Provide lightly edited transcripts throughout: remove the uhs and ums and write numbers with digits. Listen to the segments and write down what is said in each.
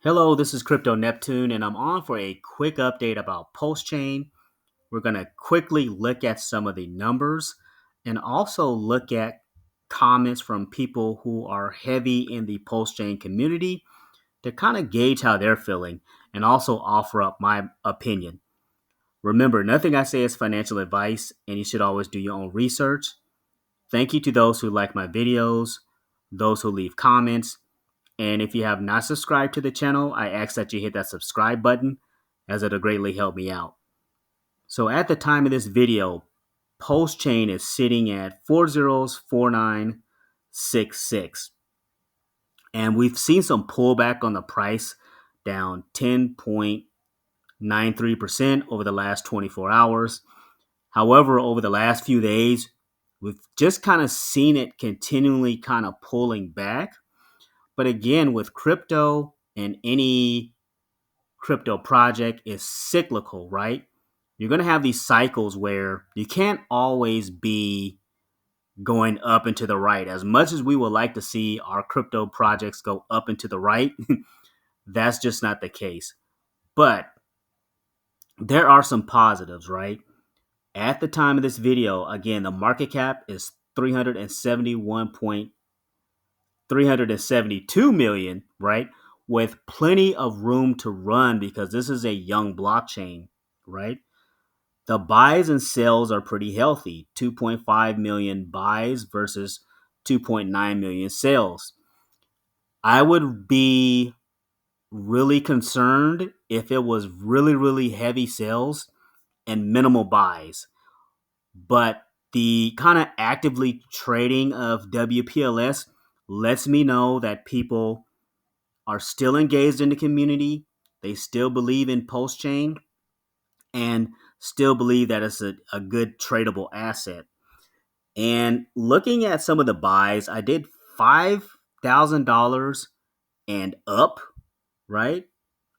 Hello, this is Crypto Neptune, and I'm on for a quick update about Postchain. We're going to quickly look at some of the numbers and also look at comments from people who are heavy in the Postchain community to kind of gauge how they're feeling and also offer up my opinion. Remember, nothing I say is financial advice, and you should always do your own research. Thank you to those who like my videos, those who leave comments, and if you have not subscribed to the channel, I ask that you hit that subscribe button as it'll greatly help me out. So at the time of this video, Postchain is sitting at 404966. And we've seen some pullback on the price down 10.93% over the last 24 hours. However, over the last few days, we've just kind of seen it continually kind of pulling back. But again, with crypto and any crypto project is cyclical, right? You're going to have these cycles where you can't always be going up and to the right. As much as we would like to see our crypto projects go up and to the right, that's just not the case. But there are some positives, right? At the time of this video, again, the market cap is 372 million, right? With plenty of room to run because this is a young blockchain, right? The buys and sells are pretty healthy. 2.5 million buys versus 2.9 million sales. I would be really concerned if it was really, really heavy sales and minimal buys. But the kind of actively trading of WPLS lets me know that people are still engaged in the community. They still believe in Postchain and still believe that it's a good tradable asset. And looking at some of the buys, I did $5,000 and up, right?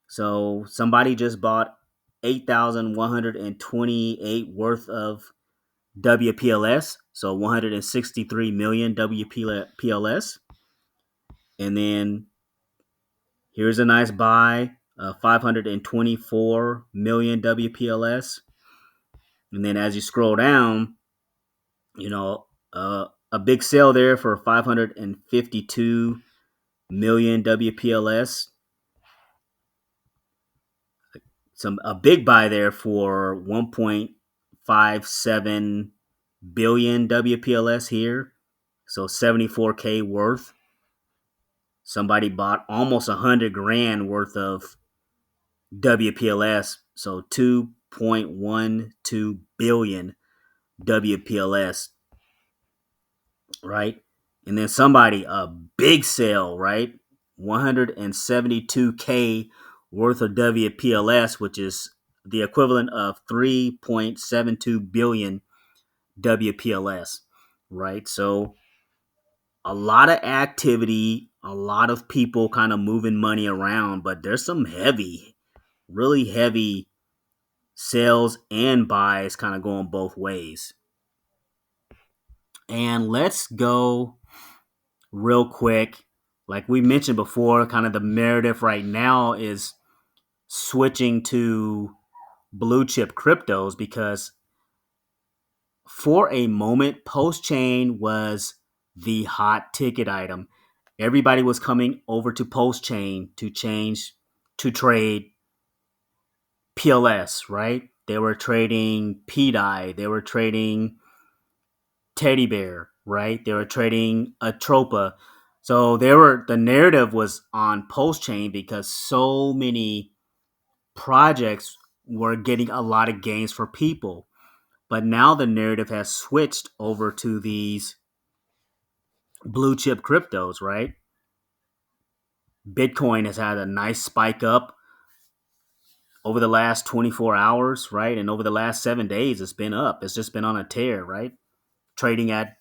So somebody just bought 8,128 worth of WPLS, so 163 million WPLS. And then here's a nice buy, 524 million WPLS. And then as you scroll down, you know, a big sale there for 552 million WPLS. A big buy there for 1.57 billion WPLS here. So 74K worth. Somebody bought almost 100 grand worth of WPLS. So 2.12 billion WPLS, right? And then somebody, a big sale, right? 172K worth of WPLS, which is the equivalent of 3.72 billion WPLS, right? So a lot of activity, a lot of people kind of moving money around, but there's some heavy, really heavy sales and buys kind of going both ways. And let's go real quick. Like we mentioned before, kind of the narrative right now is switching to blue chip cryptos because for a moment, Postchain was the hot ticket item. Everybody was coming over to Postchain to trade PLS, right? They were trading PDI, they were trading Teddy Bear, right? They were trading Atropa. So the narrative was on Postchain because so many projects were getting a lot of gains for people. But now the narrative has switched over to these blue chip cryptos, right? Bitcoin has had a nice spike up over the last 24 hours, right? And over the last 7 days, it's been up. It's just been on a tear, right? Trading at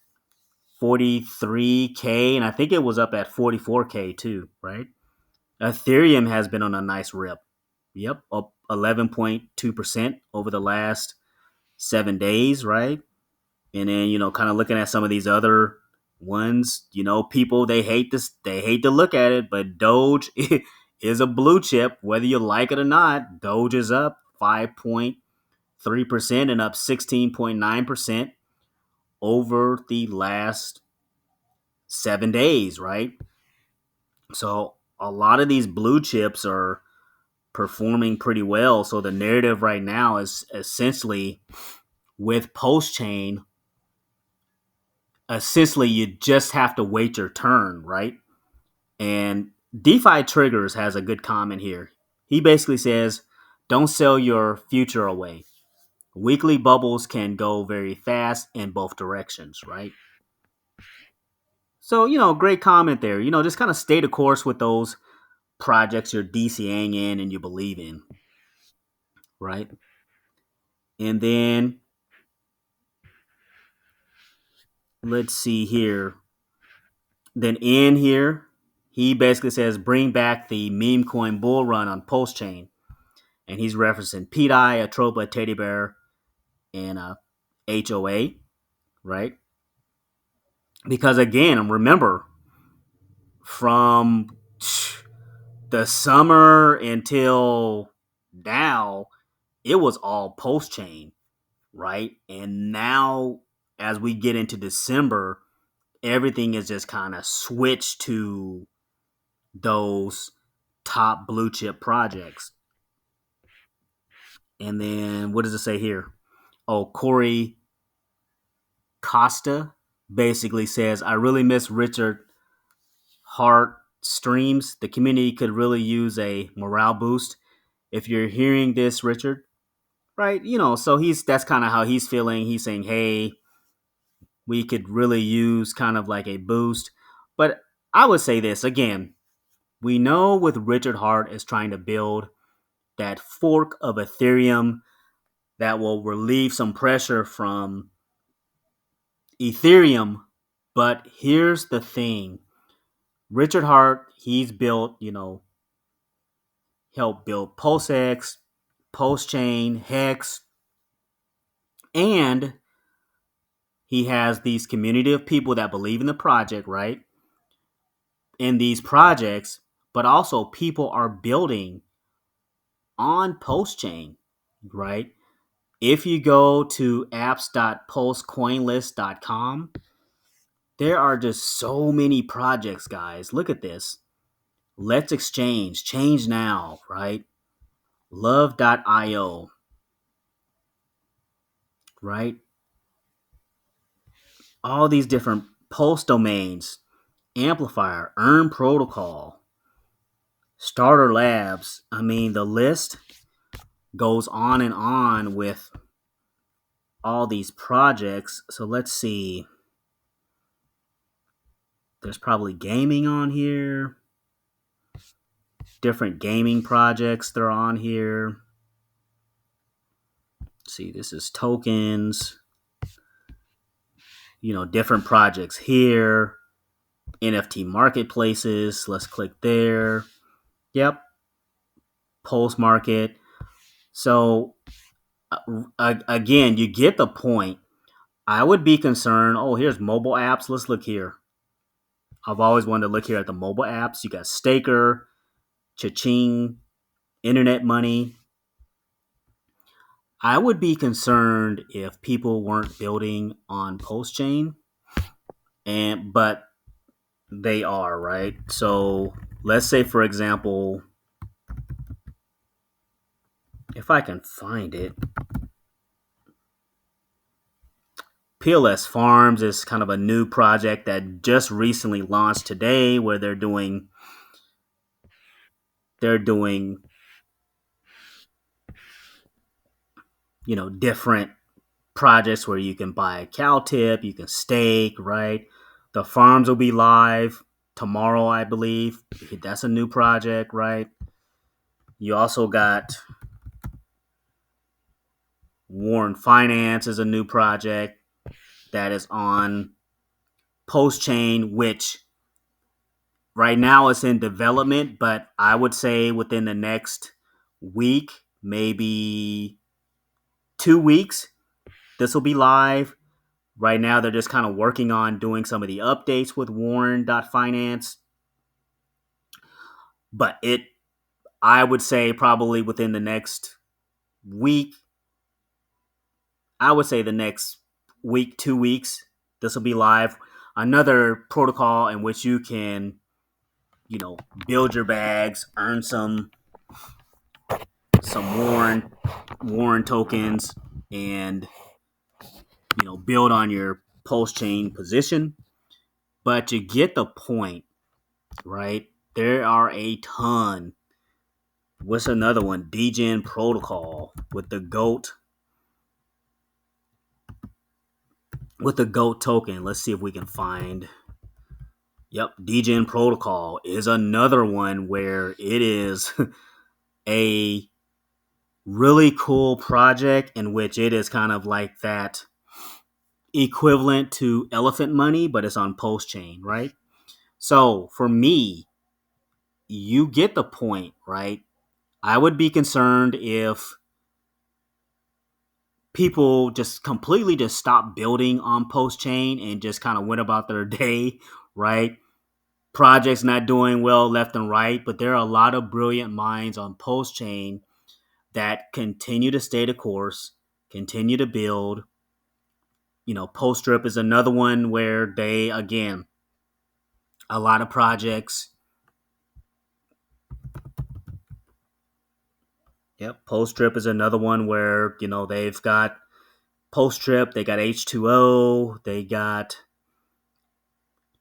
43K, and I think it was up at 44K too, right? Ethereum has been on a nice rip. Yep, up 11.2% over the last 7 days, right? And then, kind of looking at some of these other ones, people, they hate this, they hate to look at it, but Doge is a blue chip, whether you like it or not. Doge is up 5.3% and up 16.9% over the last 7 days, right? So a lot of these blue chips are performing pretty well. So the narrative right now is essentially with Postchain, essentially you just have to wait your turn, right? And DeFi Triggers has a good comment here. He basically says, don't sell your future away. Weekly bubbles can go very fast in both directions, right? So, great comment there. Just kind of stay the course with those projects you're DCAing in and you believe in, right? And then let's see here. Then in here, he basically says bring back the meme coin bull run on Postchain. And he's referencing PDI, Atropa, Teddy Bear, and HOA, right? Because again, remember, from the summer until now, it was all Postchain, right? And now, as we get into December, everything is just kind of switched to those top blue chip projects. And then what does it say here? Oh, Corey Costa basically says, I really miss Richard Hart streams. The community could really use a morale boost. If you're hearing this, Richard, right? So that's kind of how he's feeling. He's saying, hey, we could really use kind of like a boost. But I would say this again. We know with Richard Hart is trying to build that fork of Ethereum that will relieve some pressure from Ethereum. But here's the thing. Richard Hart, he's built, helped build PulseX, Postchain, Hex, and he has these community of people that believe in the project, right? In these projects, but also people are building on Postchain, right? If you go to apps.postcoinlist.com, there are just so many projects, guys. Look at this. Let's Exchange, Change Now, right? Love.io, right? All these different post domains, Amplifier, Earn Protocol, Starter Labs. I mean, the list goes on and on with all these projects. So let's see. There's probably gaming on here. Different gaming projects that are on here. Let's see, this is tokens. Different projects here. NFT marketplaces. Let's click there. Yep. Pulse Market. So again, you get the point. I would be concerned. Oh, here's mobile apps. Let's look here. I've always wanted to look here at the mobile apps. You got Staker, Cha-Ching, Internet Money. I would be concerned if people weren't building on Postchain, but they are, right? So let's say, for example, if I can find it, PLS Farms is kind of a new project that just recently launched today, where they're doing different projects where you can buy a cow tip, you can stake, right? The farms will be live tomorrow, I believe. That's a new project, right? You also got Warren Finance is a new project that is on Postchain, which right now it's in development, but I would say within the next week, maybe 2 weeks, this will be live. Right now, they're just kind of working on doing some of the updates with Warren.finance. But I would say probably within the next week, I would say the next week, 2 weeks, this will be live. Another protocol in which you can, you know, build your bags, earn some Warren tokens, and build on your post chain position. But you get the point, right? There are a ton. What's another one? Degen protocol with the GOAT token. Let's see if we can find. Yep, Degen protocol is another one where it is a really cool project in which it is kind of like that equivalent to elephant money, but it's on post chain, right? So for me, you get the point, right? I would be concerned if people just completely just stopped building on post chain and just kind of went about their day, right? Projects not doing well left and right, but there are a lot of brilliant minds on post chain that continue to stay the course, continue to build. Post drip is another one where they, again, a lot of projects. Yep, post drip is another one where they've got post drip, they got H2O, they got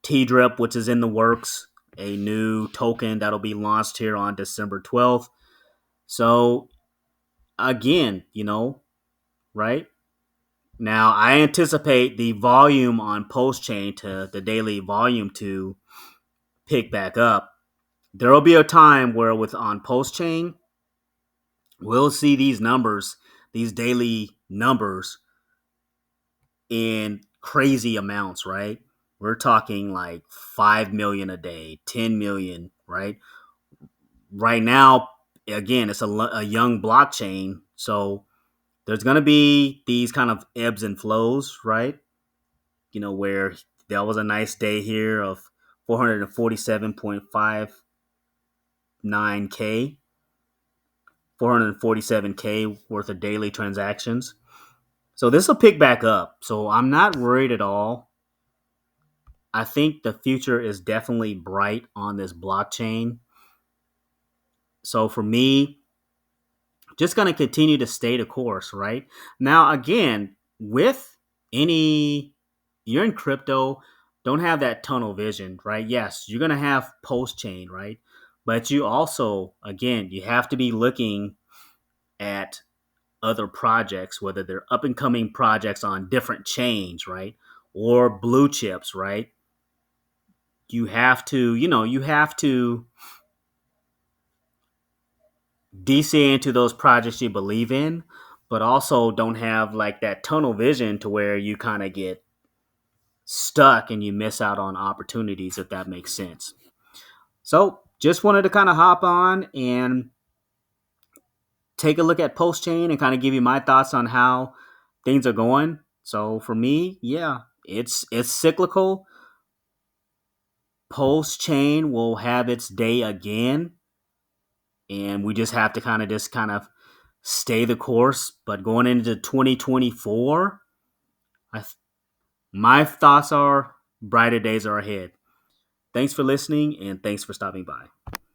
T drip, which is in the works, a new token that'll be launched here on December 12th. So again, right now, I anticipate the volume on post chain to the daily volume to pick back up. There will be a time where with on post chain, we'll see these numbers, these daily numbers in crazy amounts, right? We're talking like 5 million a day, 10 million, right? Right now, again, it's a young blockchain. So there's going to be these kind of ebbs and flows, right? Where there was a nice day here of 447.59K, 447K worth of daily transactions. So this will pick back up. So I'm not worried at all. I think the future is definitely bright on this blockchain. So for me, just going to continue to stay the course, right? Now, again, with any, you're in crypto, don't have that tunnel vision, right? Yes, you're going to have post chain, right? But you also, again, you have to be looking at other projects, whether they're up and coming projects on different chains, right? Or blue chips, right? You have to DC into those projects you believe in, but also don't have like that tunnel vision to where you kind of get stuck and you miss out on opportunities, if that makes sense. So just wanted to kind of hop on and take a look at post chain and kind of give you my thoughts on how things are going. So for me, yeah, it's cyclical. Post chain will have its day again, and we just have to kind of stay the course. But going into 2024, I, my thoughts are brighter days are ahead. Thanks for listening, and thanks for stopping by.